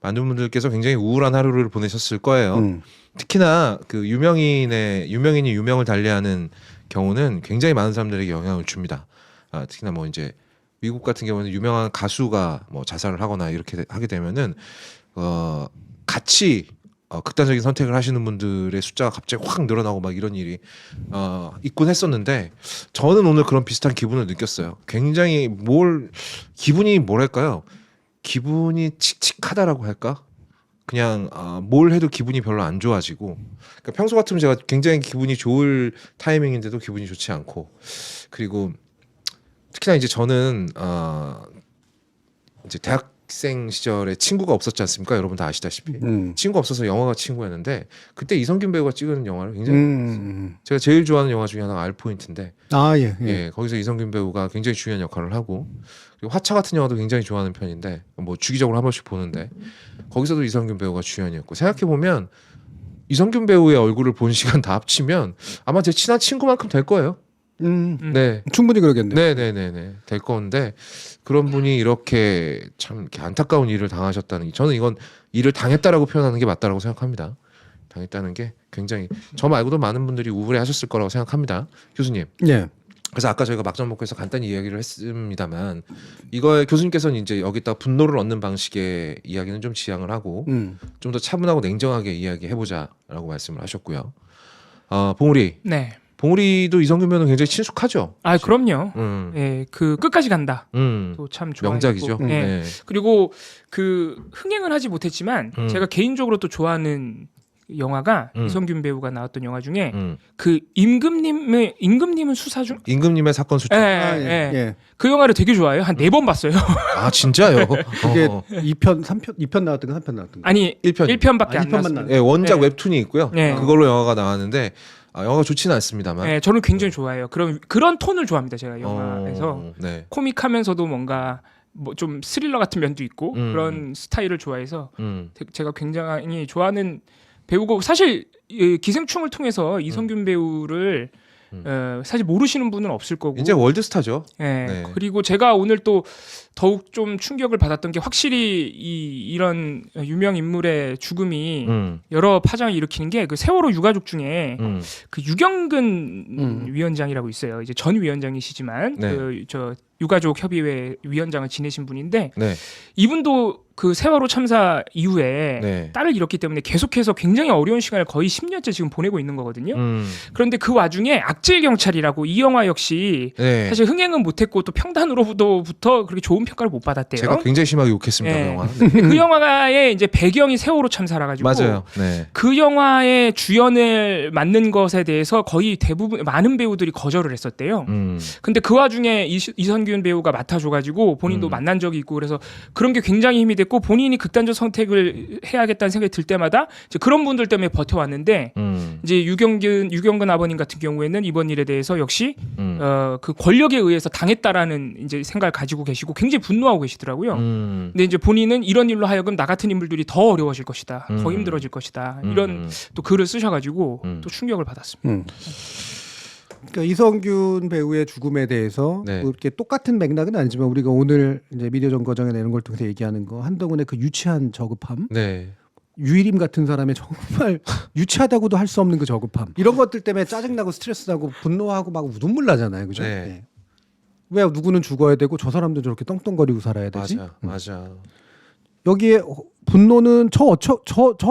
많은 분들께서 굉장히 우울한 하루를 보내셨을 거예요. 특히나 그 유명인이 유명을 달리하는 경우는 굉장히 많은 사람들에게 영향을 줍니다. 특히나 뭐 이제 미국 같은 경우는 유명한 가수가 뭐 자살을 하거나 이렇게 하게 되면은 같이 극단적인 선택을 하시는 분들의 숫자가 갑자기 확 늘어나고 막 이런 일이 있곤 했었는데 저는 오늘 그런 비슷한 기분을 느꼈어요. 굉장히 기분이 뭐랄까요? 기분이 칙칙하다라고 할까? 그냥 뭘 해도 기분이 별로 안 좋아지고 그러니까 평소 같으면 제가 굉장히 기분이 좋을 타이밍인데도 기분이 좋지 않고 그리고 특히나 이제 저는 이제 대학생 시절에 친구가 없었지 않습니까? 여러분 다 아시다시피 친구가 없어서 영화가 친구였는데 그때 이성균 배우가 찍은 영화를 굉장히 제가 제일 좋아하는 영화 중에 하나가 알포인트인데 예, 거기서 이성균 배우가 굉장히 중요한 역할을 하고 그리고 화차 같은 영화도 굉장히 좋아하는 편인데 뭐 주기적으로 한 번씩 보는데 거기서도 이성균 배우가 주연이었고 생각해 보면 이성균 배우의 얼굴을 본 시간 다 합치면 아마 제 친한 친구만큼 될 거예요. 네, 충분히 그러겠네요. 네네네네 될 건데 그런 분이 이렇게 참 이렇게 안타까운 일을 당하셨다는 게 저는 이건 일을 당했다라고 표현하는 게 맞다라고 생각합니다. 당했다는 게 굉장히 저 말고도 많은 분들이 우울해하셨을 거라고 생각합니다, 교수님. 네. 그래서 아까 저희가 막장 먹고에서 간단히 이야기를 했습니다만 이거에 교수님께서는 이제 여기다 분노를 얻는 방식의 이야기는 좀 지양을 하고 좀 더 차분하고 냉정하게 이야기해보자라고 말씀을 하셨고요. 봉우리. 네. 봉우리도 이성균 배우는 굉장히 친숙하죠. 그럼요. 예, 그 끝까지 간다. 또 참 좋아했고. 명작이죠. 예. 네. 그리고 그 흥행은 하지 못했지만 제가 개인적으로 또 좋아하는 영화가 이성균 배우가 나왔던 영화 중에 그 임금님은 수사 중? 임금님의 사건 수첩. 예. 그 영화를 되게 좋아해요. 한 4번 봤어요. 아 진짜요? 그게 2편, 3편, 2편 나왔던 거 3편 나왔던 거. 아니 1편. 1편밖에 안 1편만 나왔어요. 나왔어요. 예, 원작 네. 웹툰이 있고요. 네. 그걸로 영화가 나왔는데 영화가 좋지는 않습니다만. 네, 저는 굉장히 좋아해요. 그런 톤을 좋아합니다. 제가 영화에서 네. 코믹하면서도 뭔가 뭐 좀 스릴러 같은 면도 있고 그런 스타일을 좋아해서 제가 굉장히 좋아하는 배우고 사실 기생충을 통해서 이성균 배우를 사실 모르시는 분은 없을 거고 이제 월드스타죠. 예. 네. 그리고 제가 오늘 또 더욱 좀 충격을 받았던 게 확실히 이런 유명 인물의 죽음이 여러 파장을 일으키는 게 그 세월호 유가족 중에 그 유경근 위원장이라고 있어요. 이제 전 위원장이시지만 네. 저 유가족 협의회 위원장을 지내신 분인데 네. 이분도 그 세월호 참사 이후에 네. 딸을 잃었기 때문에 계속해서 굉장히 어려운 시간을 거의 10년째 지금 보내고 있는 거거든요. 그런데 그 와중에 악질 경찰이라고 이 영화 역시 네. 사실 흥행은 못했고 또 평단으로부터 그렇게 좋은 평가를 못 받았대요. 제가 굉장히 심하게 욕했습니다. 네. 그 영화. 그 영화의 이제 배경이 세월호 참사라 가지고 맞아요. 네. 그 영화의 주연을 맡는 것에 대해서 거의 대부분 많은 배우들이 거절을 했었대요. 근데 그 와중에 이성균 배우가 맡아줘가지고 본인도 만난 적이 있고 그래서 그런 게 굉장히 힘이 됐고 본인이 극단적 선택을 해야겠다는 생각이 들 때마다 이제 그런 분들 때문에 버텨왔는데 이제 유경근 아버님 같은 경우에는 이번 일에 대해서 역시 그 권력에 의해서 당했다라는 이제 생각을 가지고 계시고 굉장히 분노하고 계시더라고요. 근데 이제 본인은 이런 일로 하여금 나 같은 인물들이 더 어려워질 것이다, 더 힘들어질 것이다 이런 또 글을 쓰셔가지고 또 충격을 받았습니다. 그러니까 이성균 배우의 죽음에 대해서 네. 뭐 이렇게 똑같은 맥락은 아니지만 우리가 오늘 이제 미디어 정거장에 내는 걸 통해서 얘기하는 거 한동훈의 그 유치한 저급함, 네. 유일임 같은 사람의 정말 유치하다고도 할 수 없는 그 저급함 이런 것들 때문에 짜증나고 스트레스나고 분노하고 막 눈물 나잖아요, 그죠? 네. 네. 왜 누구는 죽어야 되고 저 사람도 저렇게 떵떵거리고 살아야 되지? 맞아. 여기에 분노는 저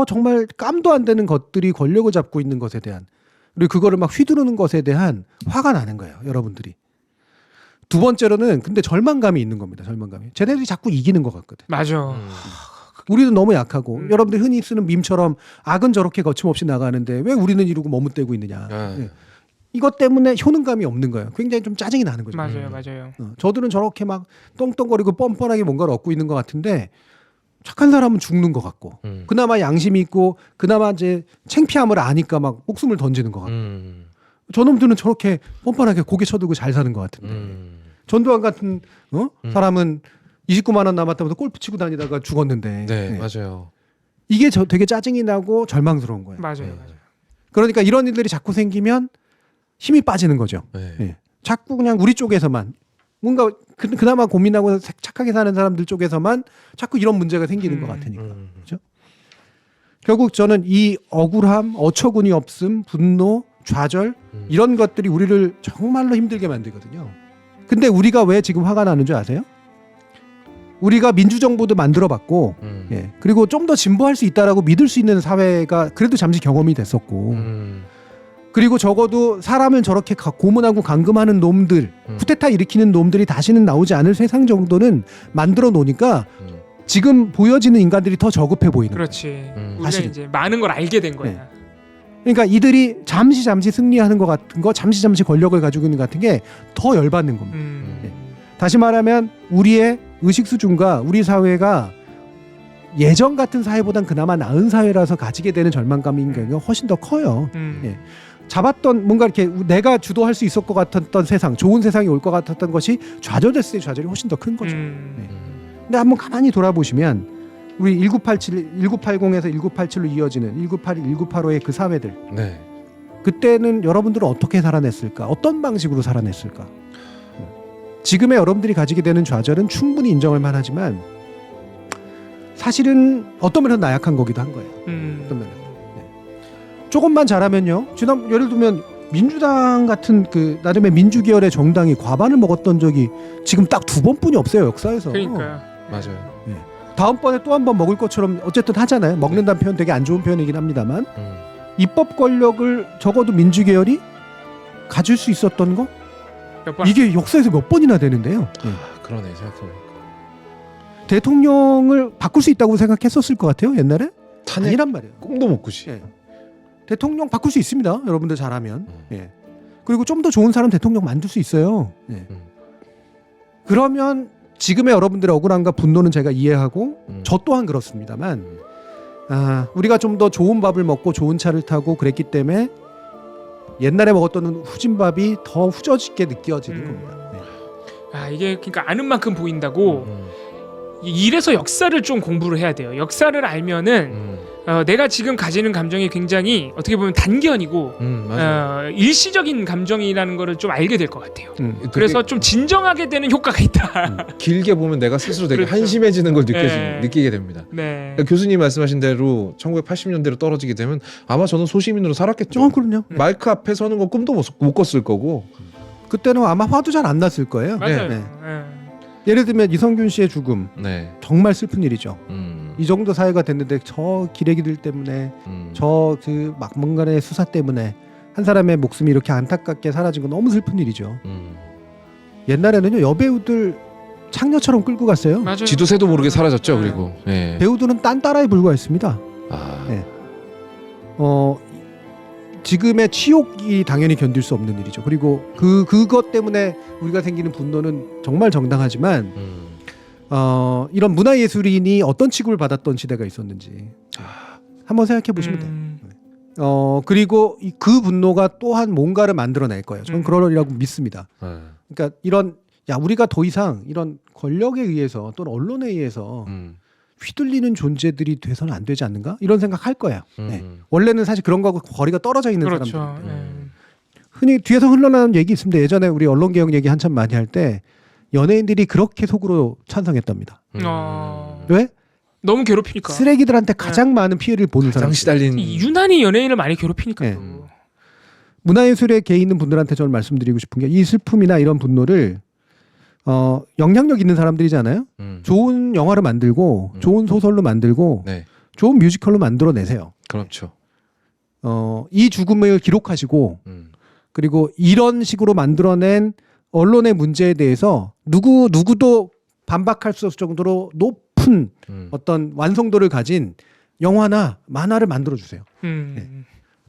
정말 깜도 안 되는 것들이 권력을 잡고 있는 것에 대한 그리고 그거를 막 휘두르는 것에 대한 화가 나는 거예요, 여러분들이. 두 번째로는 근데 절망감이 있는 겁니다. 절망감이. 쟤네들이 자꾸 이기는 것 같거든. 맞아. 우리는 너무 약하고 여러분들이 흔히 쓰는 밈처럼 악은 저렇게 거침없이 나가는데 왜 우리는 이러고 머뭇대고 있느냐. 네. 이것 때문에 효능감이 없는 거예요. 굉장히 좀 짜증이 나는 거죠. 맞아요. 저들은 저렇게 막 떵떵거리고 뻔뻔하게 뭔가를 얻고 있는 것 같은데 착한 사람은 죽는 것 같고 그나마 양심이 있고 그나마 이제 창피함을 아니까 막 목숨을 던지는 것 같고 저놈들은 저렇게 뻔뻔하게 고개 쳐들고 잘 사는 것 같은데 전두환 같은 사람은 29만 원 남았다면서 골프 치고 다니다가 죽었는데 네. 맞아요. 이게 되게 짜증이 나고 절망스러운 거예요. 맞아요. 그러니까 이런 일들이 자꾸 생기면 힘이 빠지는 거죠. 네. 예. 자꾸 그냥 우리 쪽에서만 뭔가 그나마 고민하고 착하게 사는 사람들 쪽에서만 자꾸 이런 문제가 생기는 것 같으니까. 그렇죠? 결국 저는 이 억울함, 어처구니 없음, 분노, 좌절 이런 것들이 우리를 정말로 힘들게 만들거든요. 근데 우리가 왜 지금 화가 나는 줄 아세요? 우리가 민주정부도 만들어봤고 예, 그리고 좀 더 진보할 수 있다라고 믿을 수 있는 사회가 그래도 잠시 경험이 됐었고 그리고 적어도 사람을 저렇게 고문하고 감금하는 놈들 쿠데타 일으키는 놈들이 다시는 나오지 않을 세상 정도는 만들어 놓으니까 지금 보여지는 인간들이 더 저급해 보이는 거예요. 그렇지. 우리가 사실은. 이제 많은 걸 알게 된 거야. 네. 그러니까 이들이 잠시 승리하는 것 같은 거, 잠시 권력을 가지고 있는 것 같은 게 더 열받는 겁니다. 예. 다시 말하면 우리의 의식 수준과 우리 사회가 예전 같은 사회보단 그나마 나은 사회라서 가지게 되는 절망감인 경우가 훨씬 더 커요. 예. 잡았던 뭔가 이렇게 내가 주도할 수 있을 것 같았던 세상, 좋은 세상이 올 것 같았던 것이 좌절됐을 때 좌절이 훨씬 더 큰 거죠. 예. 근데 한번 가만히 돌아보시면 우리 1980에서 1987로 이어지는 1981, 1985의 그 사회들. 네. 그때는 여러분들은 어떻게 살아냈을까? 어떤 방식으로 살아냈을까? 지금의 여러분들이 가지게 되는 좌절은 충분히 인정할 만하지만 사실은 어떤 면에서 나약한 거기도 한 거예요. 어떤 면에서. 네. 조금만 잘하면요. 예를 들면 민주당 같은 그 나름의 민주계열의 정당이 과반을 먹었던 적이 지금 딱 2번뿐이 없어요. 역사에서. 그러니까요. 맞아요. 네. 다음번에 또 한 번 먹을 것처럼 어쨌든 하잖아요. 먹는다는 표현 되게 안 좋은 표현이긴 합니다만 입법 권력을 적어도 민주계열이 가질 수 있었던 거 이게 역사에서 몇 번이나 되는데요. 네. 그러네 생각해보니까. 대통령을 바꿀 수 있다고 생각했었을 것 같아요. 옛날에 아니란 말이에요. 꿈도 못 꾸시. 예. 대통령 바꿀 수 있습니다. 여러분들 잘하면. 예. 그리고 좀 더 좋은 사람 대통령 만들 수 있어요. 예. 그러면 지금의 여러분들의 억울함과 분노는 제가 이해하고 저 또한 그렇습니다만 우리가 좀 더 좋은 밥을 먹고 좋은 차를 타고 그랬기 때문에 옛날에 먹었던 후진밥이 더 후져지게 느껴지는 겁니다. 네. 이게 그러니까 아는 만큼 보인다고 이래서 역사를 좀 공부를 해야 돼요. 역사를 알면은 내가 지금 가지는 감정이 굉장히 어떻게 보면 단견이고 일시적인 감정이라는 거를 좀 알게 될 것 같아요. 그래서 좀 진정하게 되는 효과가 있다. 길게 보면 내가 스스로 되게 그렇죠. 한심해지는 걸 네. 느끼게 됩니다. 네. 그러니까 교수님 말씀하신 대로 1980년대로 떨어지게 되면 아마 저는 소시민으로 살았겠죠. 그럼요. 마이크 앞에 서는 거 꿈도 못 꿨을 거고. 그때는 아마 화도 잘 안 났을 거예요. 맞아요. 네. 예를 들면 이성균 씨의 죽음 네. 정말 슬픈 일이죠. 이 정도 사회가 됐는데 저 기레기들 때문에 저 그 막문간의 수사 때문에 한 사람의 목숨이 이렇게 안타깝게 사라진 건 너무 슬픈 일이죠. 옛날에는요 여배우들 창녀처럼 끌고 갔어요. 맞아요. 지도 새도 모르게 사라졌죠. 그리고 네. 배우들은 딴따라에 불과했습니다. 네. 지금의 치욕이 당연히 견딜 수 없는 일이죠. 그리고 그것 때문에 우리가 생기는 분노는 정말 정당하지만 이런 문화예술인이 어떤 취급을 받았던 시대가 있었는지 한번 생각해 보시면 돼요. 그리고 그 분노가 또한 뭔가를 만들어낼 거예요. 저는 그러리라고 믿습니다. 그러니까 우리가 더 이상 이런 권력에 의해서 또는 언론에 의해서 휘둘리는 존재들이 돼서는 안 되지 않는가? 이런 생각할 거예요. 네. 원래는 사실 그런 거하고 거리가 떨어져 있는 그렇죠. 사람들. 흔히 뒤에서 흘러나오는 얘기 있습니다. 예전에 우리 언론개혁 얘기 한참 많이 할 때 연예인들이 그렇게 속으로 찬성했답니다. 왜? 너무 괴롭히니까. 쓰레기들한테 가장 많은 피해를 보는 사람. 시달린 유난히 연예인을 많이 괴롭히니까. 네. 문화예술에 개 있는 분들한테 저는 말씀드리고 싶은 게 이 슬픔이나 이런 분노를 영향력 있는 사람들이잖아요. 좋은 영화를 만들고 좋은 소설로 만들고 네. 좋은 뮤지컬로 만들어내세요. 그렇죠. 이 죽음을 기록하시고 그리고 이런 식으로 만들어낸 언론의 문제에 대해서 누구도 반박할 수 없을 정도로 높은 어떤 완성도를 가진 영화나 만화를 만들어주세요. 네.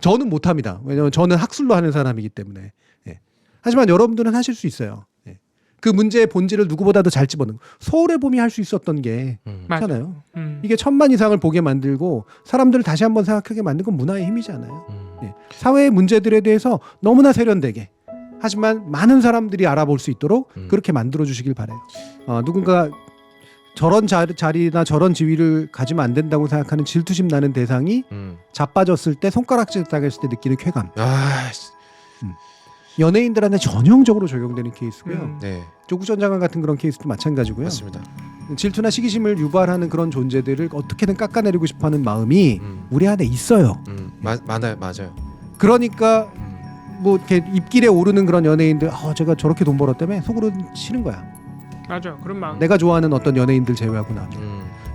저는 못합니다. 왜냐하면 저는 학술로 하는 사람이기 때문에. 네. 하지만 여러분들은 하실 수 있어요. 네. 그 문제의 본질을 누구보다도 잘 집어넣는 서울의 봄이 할 수 있었던 게 맞잖아요. 이게 1000만 이상을 보게 만들고 사람들을 다시 한번 생각하게 만든 건 문화의 힘이잖아요. 네. 사회의 문제들에 대해서 너무나 세련되게 하지만 많은 사람들이 알아볼 수 있도록 그렇게 만들어주시길 바라요. 누군가 저런 자리나 저런 지위를 가지면 안 된다고 생각하는 질투심 나는 대상이 자빠졌을 때 손가락질 당했을 때 느끼는 쾌감. 연예인들한테 전형적으로 적용되는 케이스고요. 네. 조국 전 장관 같은 그런 케이스도 마찬가지고요. 맞습니다. 질투나 시기심을 유발하는 그런 존재들을 어떻게든 깎아내리고 싶어하는 마음이 우리 안에 있어요. 맞아요. 그러니까 뭐 이렇게 입길에 오르는 그런 연예인들, 제가 저렇게 돈 벌었다며 속으로 싫은 거야. 맞아, 그런 마음. 내가 좋아하는 어떤 연예인들 제외하고 나.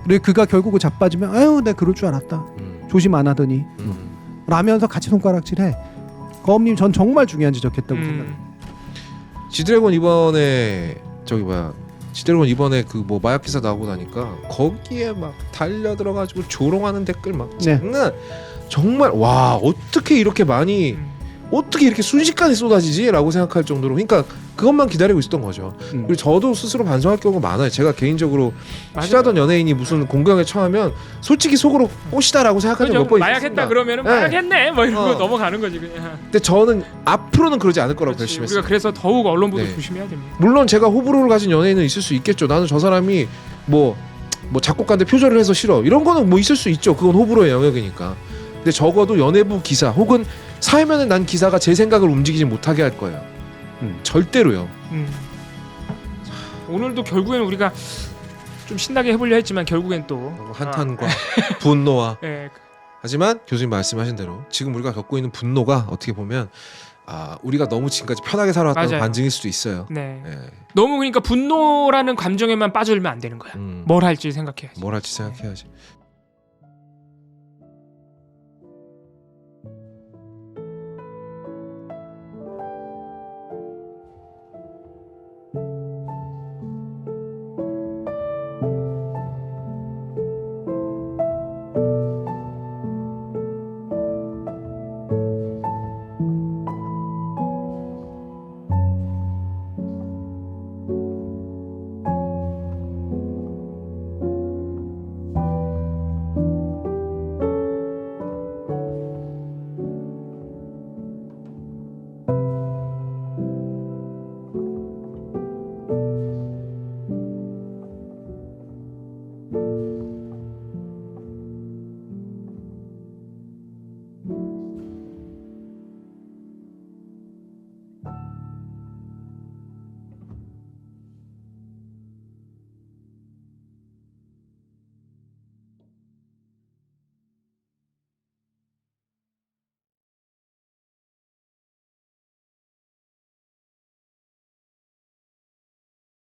그리고 그가 결국 자빠지면 아유 내가 그럴 줄 알았다. 조심 안 하더니 라면서 같이 손가락질해. 거업님 전 정말 중요한 지적했다고 생각해요. 지드래곤 이번에 지드래곤 이번에 그 뭐 마약 기사 나오고 나니까 거기에 막 달려 들어가지고 조롱하는 댓글 막 장난. 정말 와 어떻게 이렇게 많이 어떻게 이렇게 순식간에 쏟아지지라고 생각할 정도로 그러니까 그것만 기다리고 있었던 거죠. 그리고 저도 스스로 반성할 경우가 많아요. 제가 개인적으로 싫어하던 연예인이 무슨 공경에 처하면 솔직히 속으로 꽃이다라고 생각한 적 몇 번 있었습니다. 마약했다 그러면은 마약했네 뭐 이러고 넘어가는 거지 그냥. 근데 저는 앞으로는 그러지 않을 거라고 결심했어요. 우리가 그래서 더욱 언론 보도 조심해야 됩니다. 물론 제가 호불호를 가진 연예인은 있을 수 있겠죠. 나는 저 사람이 뭐 작곡가인데 표절을 해서 싫어 이런 거는 뭐 있을 수 있죠. 그건 호불호의 영역이니까. 근데 적어도 연예부 기사 혹은 사회면에 난 기사가 제 생각을 움직이지 못하게 할 거예요. 절대로요. 오늘도 결국엔 우리가 좀 신나게 해보려 했지만 결국엔 또 한탄과 분노와 네. 하지만 교수님 말씀하신 대로 지금 우리가 겪고 있는 분노가 어떻게 보면 우리가 너무 지금까지 편하게 살아왔다는 맞아요. 반증일 수도 있어요. 네. 네. 너무 그러니까 분노라는 감정에만 빠져들면 안 되는 거야. 뭘 할지 생각해야지. 뭘 할지 생각해야지.